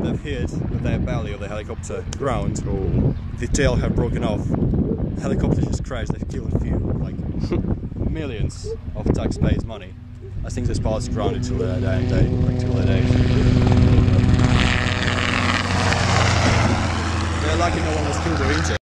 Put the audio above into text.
they've hit with their belly of the helicopter ground. The tail have broken off. The helicopter just crashed. They've killed a few, like millions of taxpayers' money. I think this pilot's grounded till the day, like till the day. They're lucky no one was killed or injured.